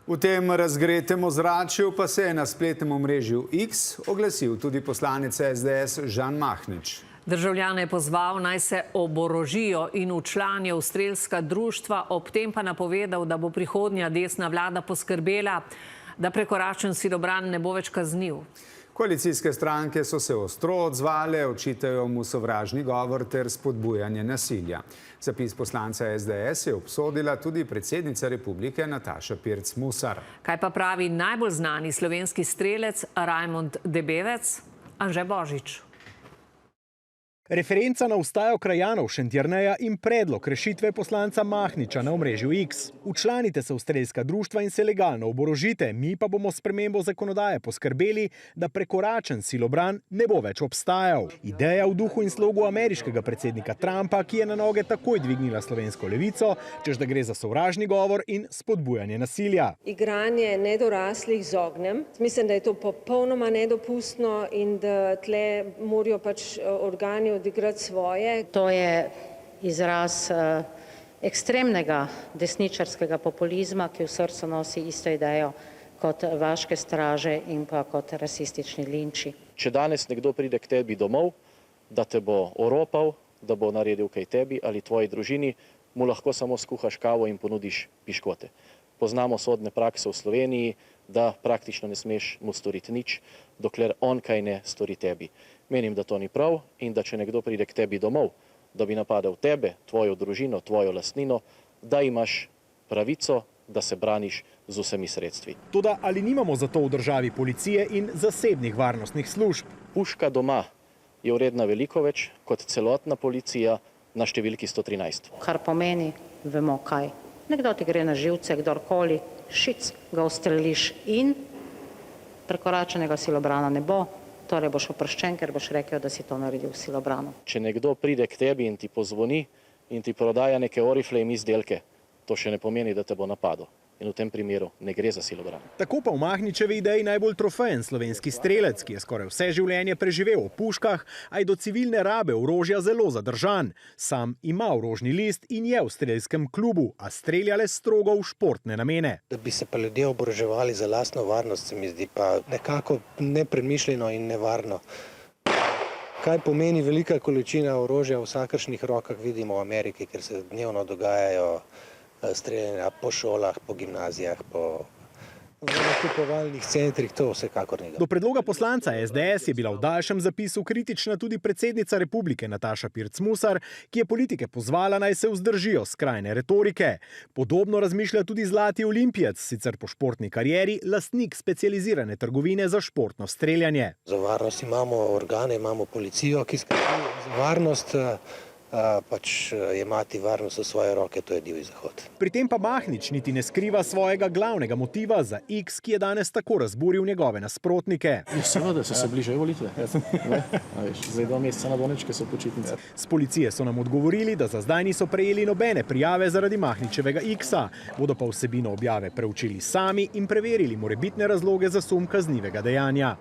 V tem razgretem ozračju pa se je na spletnem omrežju X oglasil tudi poslanec SDS Žan Mahnič. Državljane je pozval, naj se oborožijo in včlanijo v strelska društva, ob tem pa napovedal, da bo prihodnja desna vlada poskrbela, da prekoračen silobran ne bo več kazniv. Koalicijske stranke so se ostro odzvale, očitajo mu sovražni govor ter spodbujanje nasilja. Zapis poslanca SDS je obsodila tudi predsednica republike Nataša Pirc Musar. Kaj pa pravi najbolj znani slovenski strelec Rajmond Debevec? Anže Božič. Referenca na vstajo krajanov Šentjerneja in predlog rešitve poslanca Mahniča na omrežju X. Včlanite se v strelska društva in se legalno oborožite, mi pa bomo s spremembo zakonodaje poskrbeli, da prekoračen silobran ne bo več obstajal. Ideja v duhu in slogu ameriškega predsednika Trumpa, ki je na noge takoj dvignila slovensko levico, češ da gre za sovražni govor in spodbujanje nasilja. Igranje nedoraslih z ognjem. Mislim, da je to popolnoma nedopustno in da tle morajo pač organi odigrati svoje. To je izraz ekstremnega desničarskega populizma, ki v srcu nosi isto idejo kot vaške straže in pa kot rasistični linči. Če danes nekdo pride k tebi domov, da te bo oropal, da bo naredil kaj tebi ali tvoji družini, mu lahko samo skuhaš kavo in ponudiš piškote. Poznamo sodne prakse v Sloveniji, da praktično ne smeš mu storiti nič, dokler on kaj ne stori tebi. Menim, da to ni prav in da če nekdo pride k tebi domov, da bi napadel tebe, tvojo družino, tvojo lastnino, da imaš pravico, da se braniš z vsemi sredstvi. Toda ali nimamo zato v državi policije in zasebnih varnostnih služb? Puška doma je vredna veliko več kot celotna policija na številki 113. Kar pomeni, vemo kaj. Nekdo ti gre na živce, kdorkoli, šic ga ustreliš in prekoračenega silobrana ne bo. Torej boš oproščen, ker boš rekel, da si to naredil v silobranu. Če nekdo pride k tebi in ti pozvoni in ti prodaja neke Oriflame izdelke, to še ne pomeni, da te bo napadel. In v tem primeru ne gre za silobran. Tako pa v Mahničevi ideji najbolj trofejen slovenski strelec, ki je skoraj vse življenje preživel v puškah, a je do civilne rabe orožja zelo zadržan. Sam ima orožni list in je v strelskem klubu, a streljale strogo v športne namene. Da bi se pa ljudje oboroževali za lastno varnost, se mi zdi pa nekako nepremišljeno in nevarno. Kaj pomeni velika količina orožja v vsakršnih rokah, vidimo v Ameriki, ker se dnevno dogajajo streljanja po šolah, po gimnazijah, po nakupovalnih centrih, to vsekakor ni. Do predloga poslanca SDS je bila v daljšem zapisu kritična tudi predsednica republike Nataša Pirc Musar, ki je politike pozvala, naj se vzdržijo skrajne retorike. Podobno razmišlja tudi zlati olimpijec, sicer po športni karieri, lastnik specializirane trgovine za športno streljanje. Za varnost imamo organe, imamo policijo, ki skrbi za varnost. Pač jemati varnost v svoje roke, to je divji zahod. Pri tem pa Mahnič niti ne skriva svojega glavnega motiva za X, ki je danes tako razburil njegove nasprotnike. Seveda, se bližajo volitve. Zdaj 2 meseca na bolničke so počitnice. Z policije so nam odgovorili, da za zdaj niso prejeli nobene prijave zaradi Mahničevega X-a. Bodo pa vsebino objave preučili sami in preverili morebitne razloge za sum kaznivega dejanja.